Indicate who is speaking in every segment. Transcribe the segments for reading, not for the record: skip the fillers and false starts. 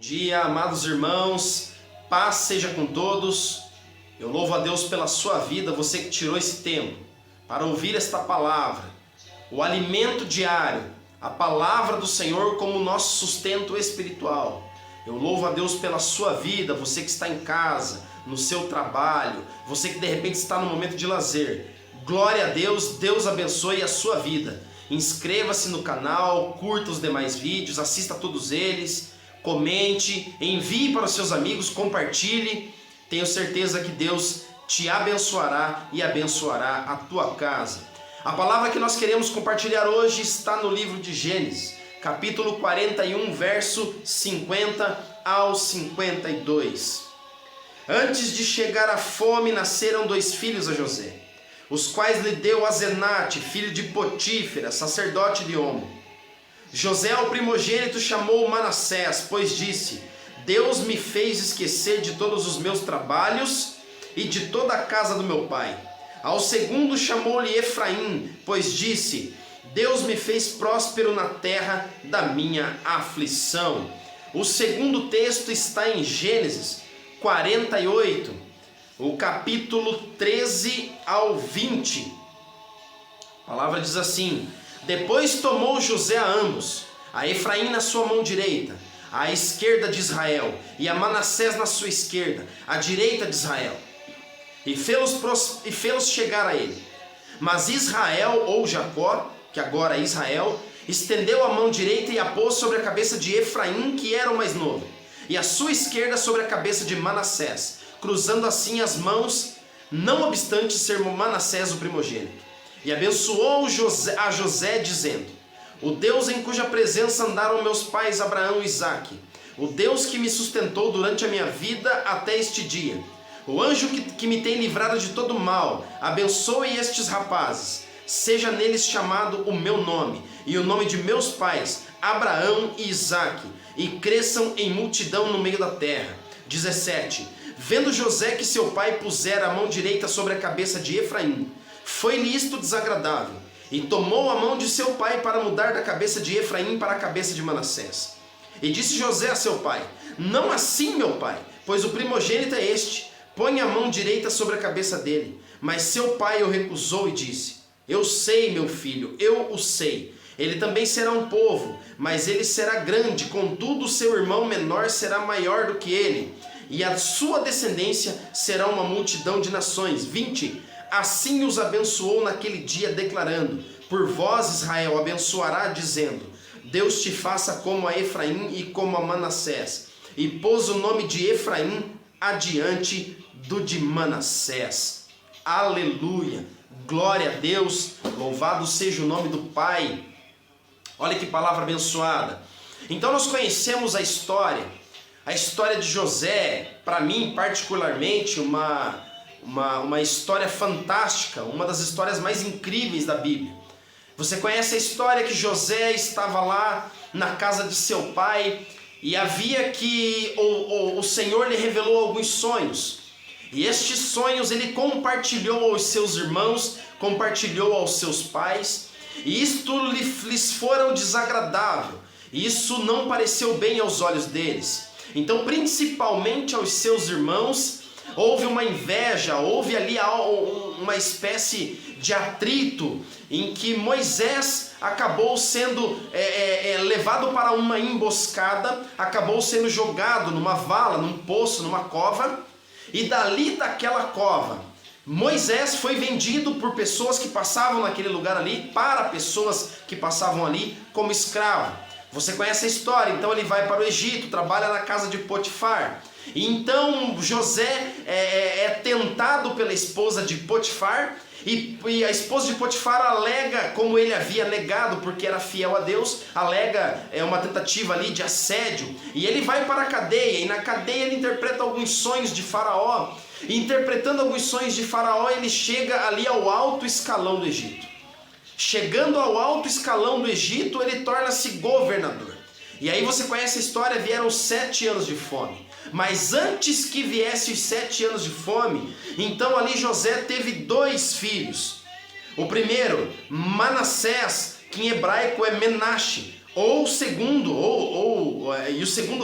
Speaker 1: Bom dia, amados irmãos, paz seja com todos. Eu louvo a Deus pela sua vida, você que tirou esse tempo para ouvir esta palavra, o alimento diário, a palavra do Senhor como nosso sustento espiritual. Eu louvo a Deus pela sua vida, você que está em casa, no seu trabalho, você que de repente está no momento de lazer. Glória a Deus, Deus abençoe a sua vida. Inscreva-se no canal, curta os demais vídeos, assista a todos eles, comente, envie para os seus amigos, compartilhe. Tenho certeza que Deus te abençoará e abençoará a tua casa. A palavra que nós queremos compartilhar hoje está no livro de Gênesis, capítulo 41, verso 50 ao 52. Antes de chegar a fome, nasceram dois filhos a José, os quais lhe deu Asenate, filho de Potífera, sacerdote de On. José, ao primogênito, chamou Manassés, pois disse: Deus me fez esquecer de todos os meus trabalhos e de toda a casa do meu pai. Ao segundo chamou-lhe Efraim, pois disse: Deus me fez próspero na terra da minha aflição. O segundo texto está em Gênesis 48, o capítulo 13 ao 20. A palavra diz assim: Depois tomou José a ambos, a Efraim na sua mão direita, à esquerda de Israel, e a Manassés na sua esquerda, à direita de Israel, e fê-los chegar a ele. Mas Israel, ou Jacó, que agora é Israel, estendeu a mão direita e a pôs sobre a cabeça de Efraim, que era o mais novo, e a sua esquerda sobre a cabeça de Manassés, cruzando assim as mãos, não obstante ser Manassés o primogênito. E abençoou a José, dizendo: O Deus em cuja presença andaram meus pais Abraão e Isaque, o Deus que me sustentou durante a minha vida até este dia, o anjo que me tem livrado de todo mal, abençoe estes rapazes, seja neles chamado o meu nome e o nome de meus pais, Abraão e Isaque, e cresçam em multidão no meio da terra. 17. Vendo José que seu pai pusera a mão direita sobre a cabeça de Efraim, foi-lhe isto desagradável, e tomou a mão de seu pai para mudar da cabeça de Efraim para a cabeça de Manassés. E disse José a seu pai: Não assim, meu pai, pois o primogênito é este, põe a mão direita sobre a cabeça dele. Mas seu pai o recusou e disse: Eu sei, meu filho, eu o sei. Ele também será um povo, mas ele será grande, contudo o seu irmão menor será maior do que ele, e a sua descendência será uma multidão de nações. 20. Assim os abençoou naquele dia, declarando: Por vós Israel abençoará, dizendo: Deus te faça como a Efraim e como a Manassés. E pôs o nome de Efraim adiante do de Manassés. Aleluia! Glória a Deus! Louvado seja o nome do Pai! Olha que palavra abençoada! Então nós conhecemos a história de José, para mim particularmente uma história fantástica, uma das histórias mais incríveis da Bíblia. Você conhece a história que José estava lá na casa de seu pai e havia que o Senhor lhe revelou alguns sonhos. E estes sonhos ele compartilhou aos seus irmãos, compartilhou aos seus pais, e isto lhes fora desagradável. Isso não pareceu bem aos olhos deles. Então, principalmente aos seus irmãos, houve uma inveja, houve ali uma espécie de atrito em que Moisés acabou sendo levado para uma emboscada, acabou sendo jogado numa vala, num poço, numa cova, e dali daquela cova, Moisés foi vendido por pessoas que passavam naquele lugar ali, para pessoas que passavam ali como escravo. Você conhece a história. Então ele vai para o Egito, trabalha na casa de Potifar. E então José é tentado pela esposa de Potifar, e a esposa de Potifar alega, como ele havia negado porque era fiel a Deus, alega uma tentativa ali de assédio, e ele vai para a cadeia, e na cadeia ele interpreta alguns sonhos de Faraó, e interpretando alguns sonhos de Faraó ele chega ali ao alto escalão do Egito. Chegando ao alto escalão do Egito, ele torna-se governador. E aí você conhece a história, vieram 7 anos de fome. Mas antes que viesse os 7 anos de fome, então ali José teve 2 filhos. O primeiro, Manassés, que em hebraico é Menashe, ou o segundo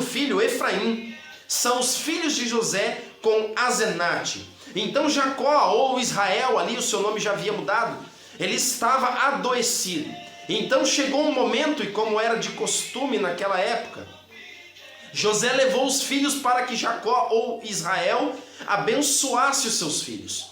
Speaker 1: filho, Efraim, são os filhos de José com Asenate. Então Jacó, ou Israel, ali o seu nome já havia mudado, ele estava adoecido. Então chegou um momento, e como era de costume naquela época, José levou os filhos para que Jacó, ou Israel, abençoasse os seus filhos.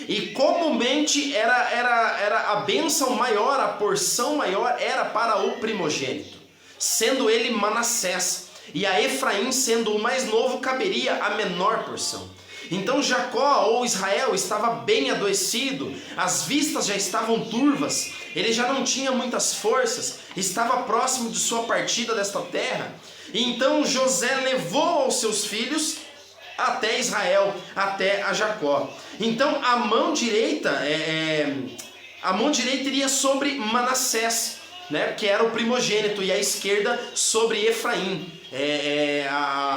Speaker 1: E comumente era a bênção maior, a porção maior era para o primogênito, sendo ele Manassés, e a Efraim, sendo o mais novo, caberia a menor porção. Então Jacó, ou Israel, estava bem adoecido, as vistas já estavam turvas, ele já não tinha muitas forças, estava próximo de sua partida desta terra. E então José levou aos seus filhos até Israel, até a Jacó. Então a mão direita iria sobre Manassés, né, que era o primogênito, e a esquerda sobre Efraim.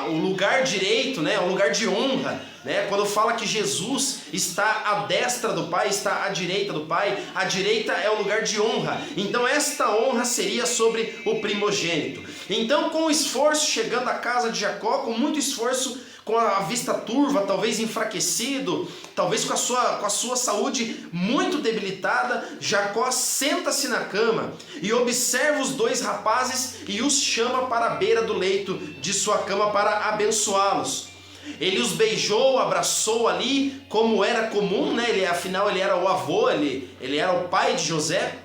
Speaker 1: O lugar direito, né, o lugar de honra, né, quando fala que Jesus está à destra do Pai, está à direita do Pai, a direita é o lugar de honra. Então esta honra seria sobre o primogênito. Então, com o esforço, chegando à casa de Jacó, com muito esforço, com a vista turva, talvez enfraquecido, talvez com a sua saúde muito debilitada, Jacó senta-se na cama e observa os dois rapazes e os chama para a beira do leito de sua cama para abençoá-los. Ele os beijou, abraçou ali, como era comum, né? Afinal ele era o avô, ele era o pai de José.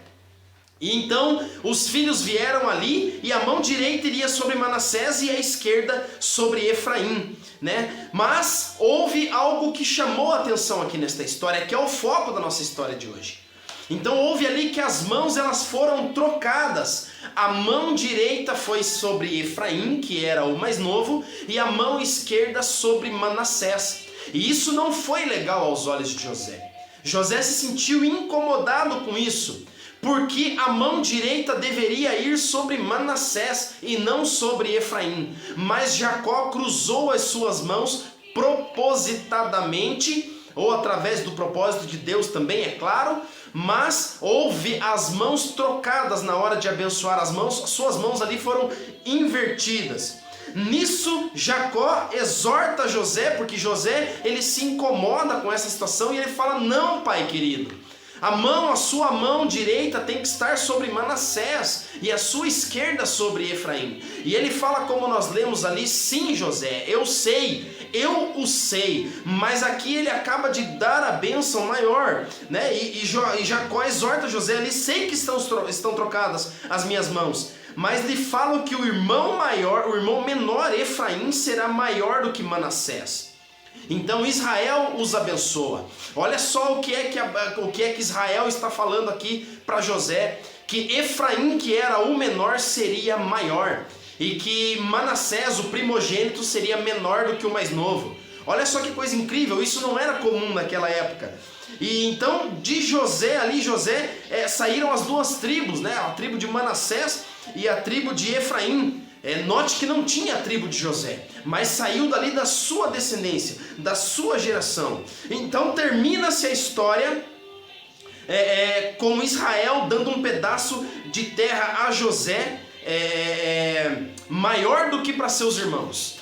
Speaker 1: E então os filhos vieram ali, e a mão direita iria sobre Manassés e a esquerda sobre Efraim, né? Mas houve algo que chamou a atenção aqui nesta história, que é o foco da nossa história de hoje. Então houve ali que as mãos elas foram trocadas. A mão direita foi sobre Efraim, que era o mais novo, e a mão esquerda sobre Manassés. E isso não foi legal aos olhos de José. José se sentiu incomodado com isso, porque a mão direita deveria ir sobre Manassés e não sobre Efraim. Mas Jacó cruzou as suas mãos propositadamente, ou através do propósito de Deus também, é claro, mas houve as mãos trocadas na hora de abençoar. Suas mãos ali foram invertidas. Nisso Jacó exorta José, porque José ele se incomoda com essa situação e ele fala: não, pai querido, a sua mão direita tem que estar sobre Manassés e a sua esquerda sobre Efraim. E ele fala, como nós lemos ali: sim, José, eu o sei, mas aqui ele acaba de dar a bênção maior, né? E Jacó exorta José ali: sei que estão trocadas as minhas mãos, mas lhe falo que o irmão menor Efraim será maior do que Manassés. Então Israel os abençoa. Olha só o que é que Israel está falando aqui para José: que Efraim, que era o menor, seria maior, e que Manassés, o primogênito, seria menor do que o mais novo. Olha só que coisa incrível, isso não era comum naquela época. E então de José saíram as duas tribos, né? A tribo de Manassés e a tribo de Efraim. Note que não tinha a tribo de José, mas saiu dali da sua descendência, da sua geração. Então termina-se a história com Israel dando um pedaço de terra a José, maior do que para seus irmãos.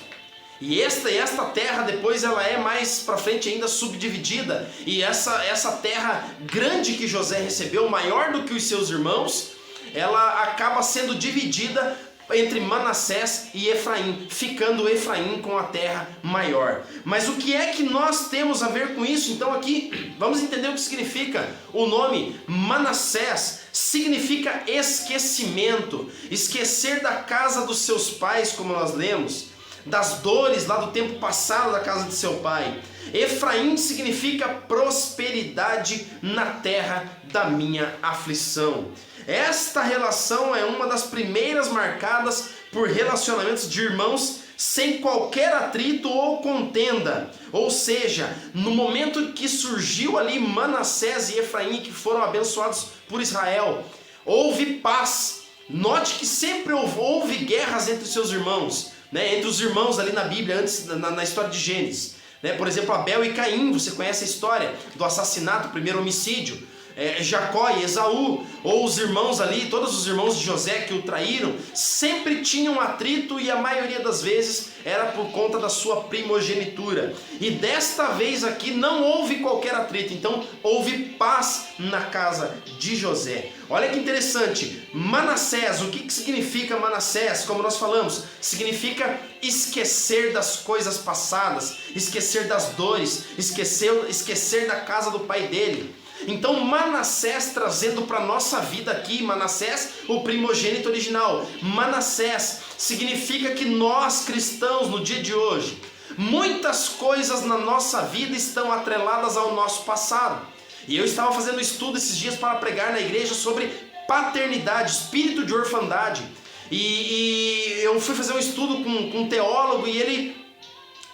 Speaker 1: E esta terra depois ela é mais para frente ainda subdividida. E essa terra grande que José recebeu, maior do que os seus irmãos, ela acaba sendo dividida entre Manassés e Efraim, ficando Efraim com a terra maior. Mas o que é que nós temos a ver com isso? Então aqui vamos entender o que significa o nome Manassés. Significa esquecimento, esquecer da casa dos seus pais, como nós lemos, das dores lá do tempo passado da casa de seu pai. Efraim significa prosperidade na terra da minha aflição. Esta relação é uma das primeiras marcadas por relacionamentos de irmãos sem qualquer atrito ou contenda. Ou seja, no momento que surgiu ali Manassés e Efraim, que foram abençoados por Israel, houve paz. Note que sempre houve guerras entre seus irmãos, né? Entre os irmãos ali na Bíblia, antes na história de Gênesis, né? Por exemplo, Abel e Caim, você conhece a história do assassinato, o primeiro homicídio. Jacó e Esaú, ou os irmãos ali, todos os irmãos de José que o traíram, sempre tinham atrito e a maioria das vezes era por conta da sua primogenitura. E desta vez aqui não houve qualquer atrito, então houve paz na casa de José. Olha que interessante, Manassés, o que significa Manassés? Como nós falamos, significa esquecer das coisas passadas, esquecer das dores, esquecer da casa do pai dele. Então Manassés trazendo para a nossa vida aqui, Manassés, o primogênito original, Manassés significa que nós cristãos no dia de hoje, muitas coisas na nossa vida estão atreladas ao nosso passado. E eu estava fazendo um estudo esses dias para pregar na igreja sobre paternidade, espírito de orfandade. E eu fui fazer um estudo com um teólogo e ele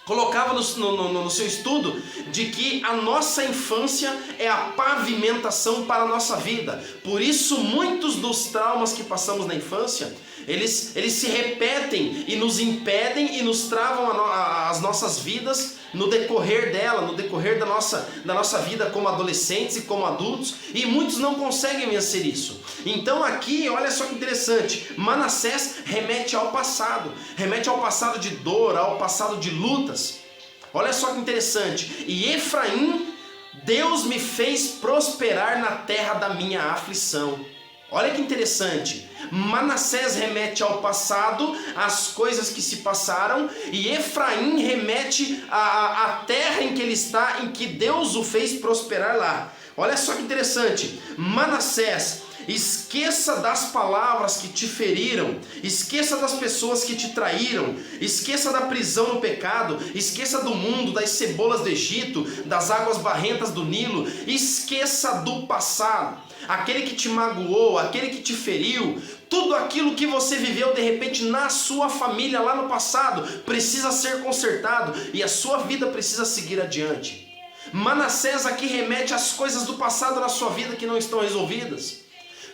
Speaker 1: colocava no seu estudo de que a nossa infância é a pavimentação para a nossa vida. Por isso muitos dos traumas que passamos na infância, eles se repetem e nos impedem e nos travam as nossas vidas no decorrer dela, no decorrer da nossa vida como adolescentes e como adultos, e muitos não conseguem vencer isso. Então aqui, olha só que interessante, Manassés remete ao passado de dor, ao passado de lutas. Olha só que interessante, e Efraim, Deus me fez prosperar na terra da minha aflição. Olha que interessante, Manassés remete ao passado, às coisas que se passaram, e Efraim remete à terra em que ele está, em que Deus o fez prosperar lá. Olha só que interessante, Manassés, esqueça das palavras que te feriram, esqueça das pessoas que te traíram, esqueça da prisão no pecado, esqueça do mundo, das cebolas do Egito, das águas barrentas do Nilo, esqueça do passado, aquele que te magoou, aquele que te feriu, tudo aquilo que você viveu de repente na sua família lá no passado, precisa ser consertado e a sua vida precisa seguir adiante. Manassés aqui remete às coisas do passado na sua vida que não estão resolvidas.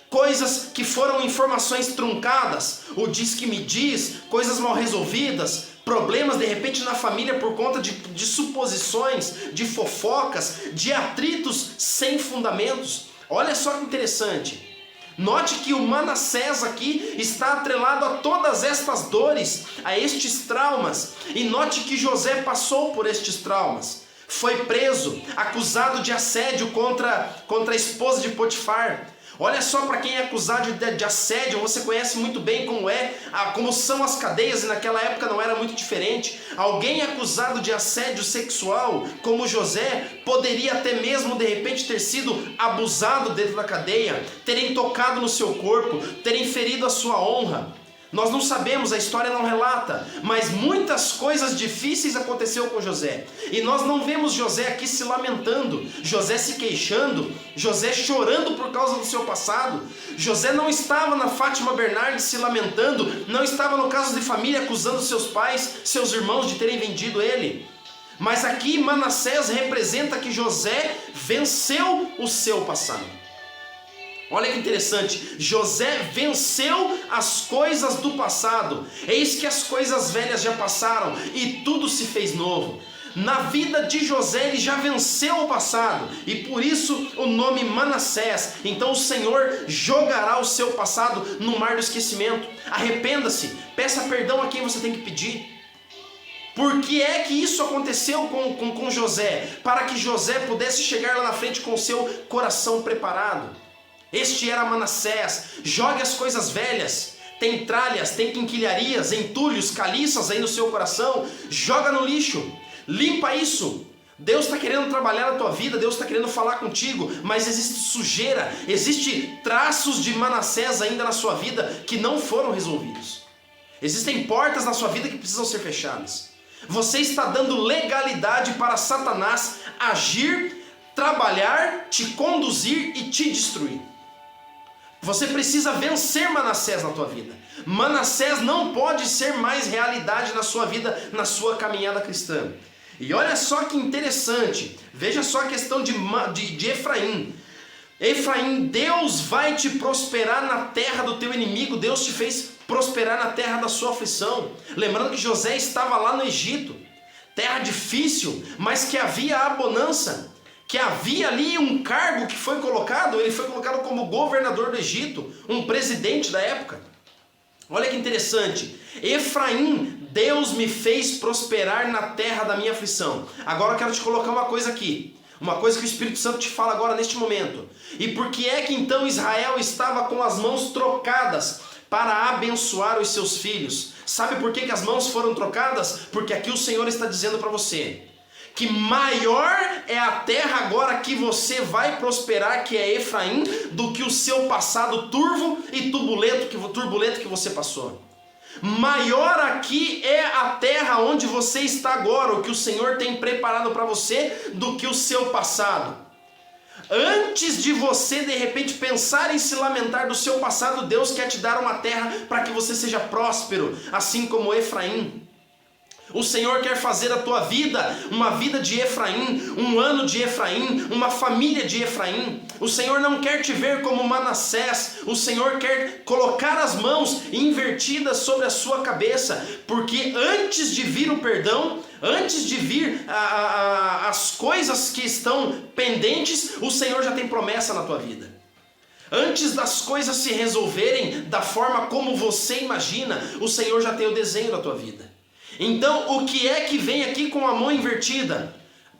Speaker 1: Coisas que foram informações truncadas, o diz que me diz, coisas mal resolvidas, problemas de repente na família por conta de suposições, de fofocas, de atritos sem fundamentos. Olha só que interessante, note que o Manassés aqui está atrelado a todas estas dores, a estes traumas, e note que José passou por estes traumas. Foi preso, acusado de assédio contra a esposa de Potifar. Olha só, para quem é acusado de assédio, você conhece muito bem como são as cadeias, e naquela época não era muito diferente. Alguém acusado de assédio sexual, como José, poderia até mesmo de repente ter sido abusado dentro da cadeia, terem tocado no seu corpo, terem ferido a sua honra. Nós não sabemos, a história não relata, mas muitas coisas difíceis aconteceram com José. E nós não vemos José aqui se lamentando, José se queixando, José chorando por causa do seu passado. José não estava na Fátima Bernardes se lamentando, não estava no caso de família acusando seus pais, seus irmãos de terem vendido ele. Mas aqui Manassés representa que José venceu o seu passado. Olha que interessante, José venceu as coisas do passado. Eis que as coisas velhas já passaram e tudo se fez novo. Na vida de José ele já venceu o passado e por isso o nome Manassés. Então o Senhor jogará o seu passado no mar do esquecimento. Arrependa-se, peça perdão a quem você tem que pedir. Por que é que isso aconteceu com José? Para que José pudesse chegar lá na frente com o seu coração preparado. Este era Manassés. Jogue as coisas velhas. Tem tralhas, tem quinquilharias, entulhos, caliças aí no seu coração. Joga no lixo. Limpa isso. Deus está querendo trabalhar na tua vida, Deus está querendo falar contigo, mas existe sujeira, existe traços de Manassés ainda na sua vida que não foram resolvidos. Existem portas na sua vida que precisam ser fechadas. Você está dando legalidade para Satanás agir, trabalhar, te conduzir e te destruir. Você precisa vencer Manassés na tua vida. Manassés não pode ser mais realidade na sua vida, na sua caminhada cristã. E olha só que interessante, veja só a questão de Efraim. Efraim, Deus vai te prosperar na terra do teu inimigo, Deus te fez prosperar na terra da sua aflição. Lembrando que José estava lá no Egito, terra difícil, mas que havia a bonança. que havia ali um cargo que foi colocado, ele foi colocado como governador do Egito, um presidente da época. Olha que interessante, Efraim, Deus me fez prosperar na terra da minha aflição. Agora eu quero te colocar uma coisa aqui, uma coisa que o Espírito Santo te fala agora neste momento. E por que é que então Israel estava com as mãos trocadas para abençoar os seus filhos? Sabe por que as mãos foram trocadas? Porque aqui o Senhor está dizendo para você que maior é a terra agora que você vai prosperar, que é Efraim, do que o seu passado turvo e turbulento que você passou. Maior aqui é a terra onde você está agora, o que o Senhor tem preparado para você, do que o seu passado. Antes de você de repente pensar em se lamentar do seu passado, Deus quer te dar uma terra para que você seja próspero, assim como Efraim. O Senhor quer fazer a tua vida uma vida de Efraim, um ano de Efraim, uma família de Efraim. O Senhor não quer te ver como Manassés. O Senhor quer colocar as mãos invertidas sobre a sua cabeça, porque antes de vir o perdão, antes de vir as coisas que estão pendentes, o Senhor já tem promessa na tua vida. Antes das coisas se resolverem da forma como você imagina, o Senhor já tem o desenho da tua vida. Então, o que é que vem aqui com a mão invertida?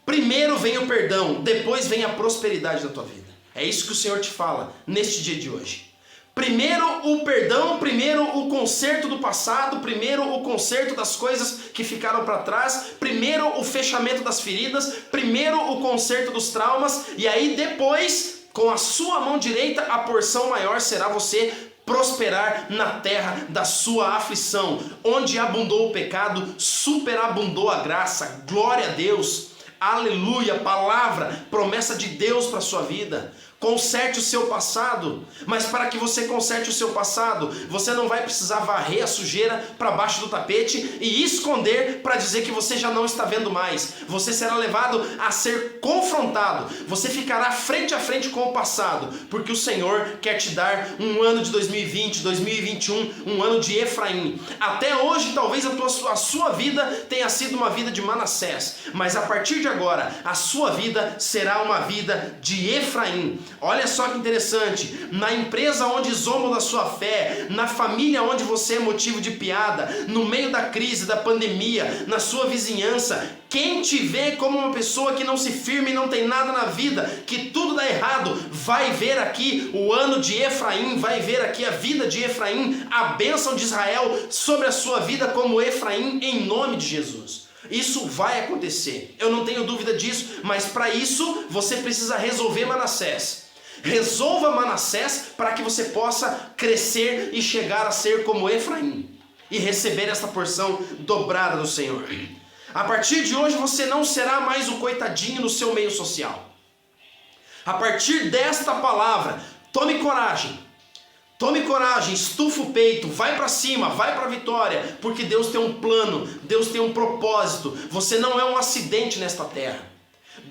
Speaker 1: Primeiro vem o perdão, depois vem a prosperidade da tua vida. É isso que o Senhor te fala neste dia de hoje. Primeiro o perdão, primeiro o conserto do passado, primeiro o conserto das coisas que ficaram para trás, primeiro o fechamento das feridas, primeiro o conserto dos traumas, e aí depois, com a sua mão direita, a porção maior será você prosperar na terra da sua aflição. Onde abundou o pecado, superabundou a graça. Glória a Deus, aleluia, palavra, promessa de Deus para a sua vida. Conserte o seu passado, mas para que você conserte o seu passado, você não vai precisar varrer a sujeira para baixo do tapete e esconder para dizer que você já não está vendo mais. Você será levado a ser confrontado, você ficará frente a frente com o passado, porque o Senhor quer te dar um ano de 2020, 2021, um ano de Efraim. Até hoje talvez a sua vida tenha sido uma vida de Manassés, mas a partir de agora a sua vida será uma vida de Efraim. Olha só que interessante, na empresa onde zombam da sua fé, na família onde você é motivo de piada, no meio da crise, da pandemia, na sua vizinhança, quem te vê como uma pessoa que não se firma e não tem nada na vida, que tudo dá errado, vai ver aqui o ano de Efraim, vai ver aqui a vida de Efraim, a bênção de Israel sobre a sua vida como Efraim, em nome de Jesus. Isso vai acontecer, eu não tenho dúvida disso, mas para isso você precisa resolver Manassés. Resolva Manassés para que você possa crescer e chegar a ser como Efraim e receber esta porção dobrada do Senhor. A partir de hoje você não será mais o coitadinho no seu meio social. A partir desta palavra, tome coragem. Tome coragem, estufa o peito, vai para cima, vai para a vitória, porque Deus tem um plano, Deus tem um propósito. Você não é um acidente nesta terra.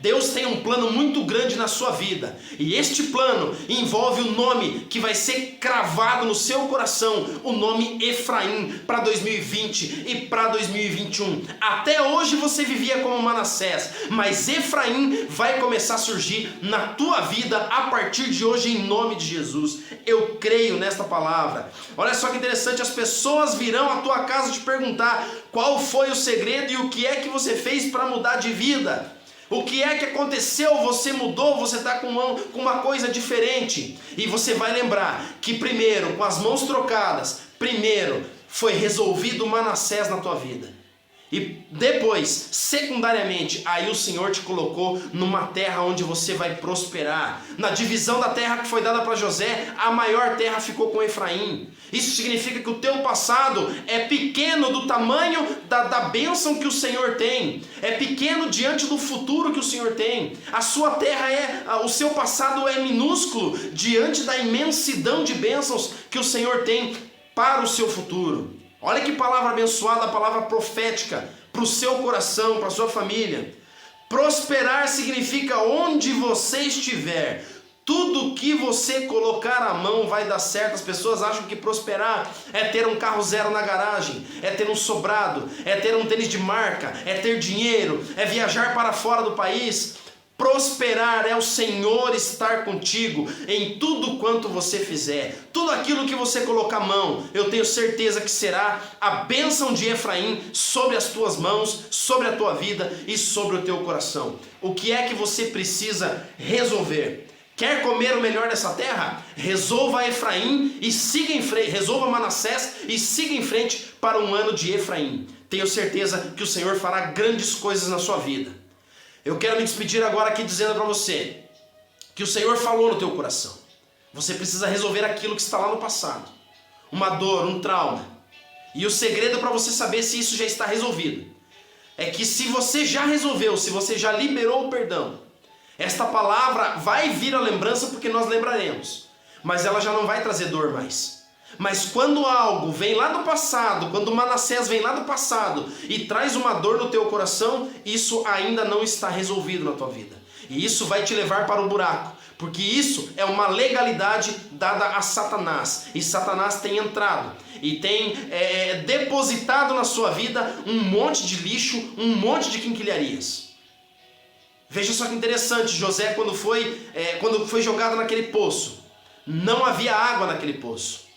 Speaker 1: Deus tem um plano muito grande na sua vida, e este plano envolve o nome que vai ser cravado no seu coração, o nome Efraim, para 2020 e para 2021. Até hoje você vivia como Manassés, mas Efraim vai começar a surgir na tua vida a partir de hoje, em nome de Jesus. Eu creio nesta palavra. Olha só que interessante, as pessoas virão à tua casa te perguntar qual foi o segredo e o que é que você fez para mudar de vida. O que é que aconteceu? Você mudou, você está com uma coisa diferente. E você vai lembrar que primeiro, com as mãos trocadas, primeiro foi resolvido Manassés na tua vida. E depois, secundariamente, aí o Senhor te colocou numa terra onde você vai prosperar. Na divisão da terra que foi dada para José, a maior terra ficou com Efraim. Isso significa que o teu passado é pequeno do tamanho da bênção que o Senhor tem. É pequeno diante do futuro que o Senhor tem. A sua terra o seu passado é minúsculo diante da imensidão de bênçãos que o Senhor tem para o seu futuro. Olha que palavra abençoada, a palavra profética para o seu coração, para a sua família. Prosperar significa onde você estiver, tudo que você colocar a mão vai dar certo. As pessoas acham que prosperar é ter um carro zero na garagem, é ter um sobrado, é ter um tênis de marca, é ter dinheiro, é viajar para fora do país. Prosperar é o Senhor estar contigo em tudo quanto você fizer. Tudo aquilo que você colocar a mão, eu tenho certeza que será a bênção de Efraim sobre as tuas mãos, sobre a tua vida e sobre o teu coração. O que é que você precisa resolver? Quer comer o melhor dessa terra? Resolva Efraim e siga em frente. Resolva Manassés e siga em frente para um ano de Efraim. Tenho certeza que o Senhor fará grandes coisas na sua vida. Eu quero me despedir agora aqui dizendo para você que o Senhor falou no teu coração. Você precisa resolver aquilo que está lá no passado. Uma dor, um trauma. E o segredo para você saber se isso já está resolvido é que se você já resolveu, se você já liberou o perdão, esta palavra vai vir à lembrança porque nós lembraremos. Mas ela já não vai trazer dor mais. Mas quando algo vem lá do passado, quando Manassés vem lá do passado e traz uma dor no teu coração, isso ainda não está resolvido na tua vida. E isso vai te levar para o buraco, porque isso é uma legalidade dada a Satanás. E Satanás tem entrado e tem depositado na sua vida um monte de lixo, um monte de quinquilharias. Veja só que interessante, José quando foi jogado naquele poço, não havia água naquele poço.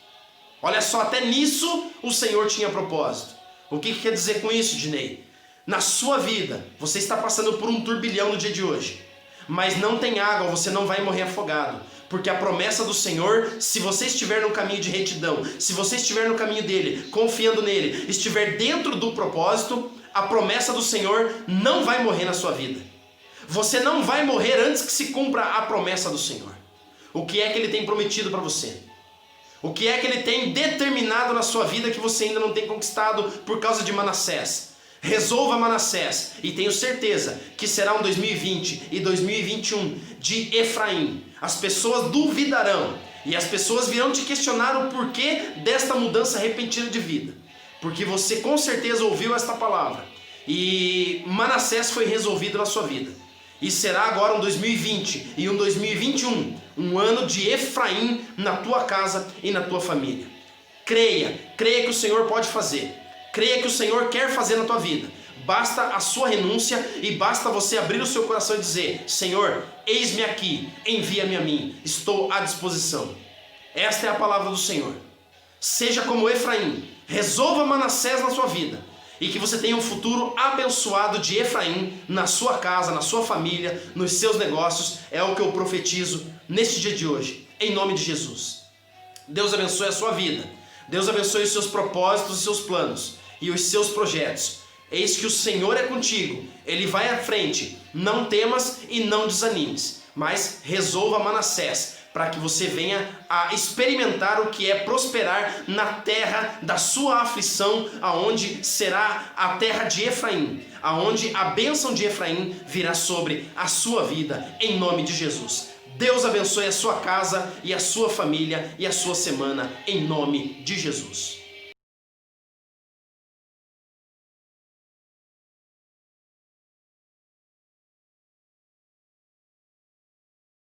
Speaker 1: Olha só, até nisso o Senhor tinha propósito. O que quer dizer com isso, Dinei? Na sua vida, você está passando por um turbilhão no dia de hoje, mas não tem água, você não vai morrer afogado. Porque a promessa do Senhor, se você estiver no caminho de retidão, se você estiver no caminho dele, confiando nele, estiver dentro do propósito, a promessa do Senhor não vai morrer na sua vida. Você não vai morrer antes que se cumpra a promessa do Senhor. O que é que ele tem prometido para você? O que é que ele tem determinado na sua vida que você ainda não tem conquistado por causa de Manassés? Resolva Manassés e tenho certeza que será um 2020 e 2021 de Efraim. As pessoas duvidarão e as pessoas virão te questionar o porquê desta mudança repentina de vida. Porque você com certeza ouviu esta palavra e Manassés foi resolvido na sua vida. E será agora um 2020 e um 2021, um ano de Efraim na tua casa e na tua família. Creia que o Senhor pode fazer. Creia que o Senhor quer fazer na tua vida. Basta a sua renúncia e basta você abrir o seu coração e dizer: Senhor, eis-me aqui, envia-me a mim, estou à disposição. Esta é a palavra do Senhor. Seja como Efraim, resolva Manassés na sua vida. E que você tenha um futuro abençoado de Efraim na sua casa, na sua família, nos seus negócios. É o que eu profetizo neste dia de hoje, em nome de Jesus. Deus abençoe a sua vida. Deus abençoe os seus propósitos, os seus planos e os seus projetos. Eis que o Senhor é contigo. Ele vai à frente. Não temas e não desanimes, mas resolva Manassés, para que você venha a experimentar o que é prosperar na terra da sua aflição, aonde será a terra de Efraim, aonde a bênção de Efraim virá sobre a sua vida, em nome de Jesus. Deus abençoe a sua casa e a sua família e a sua semana, em nome de Jesus.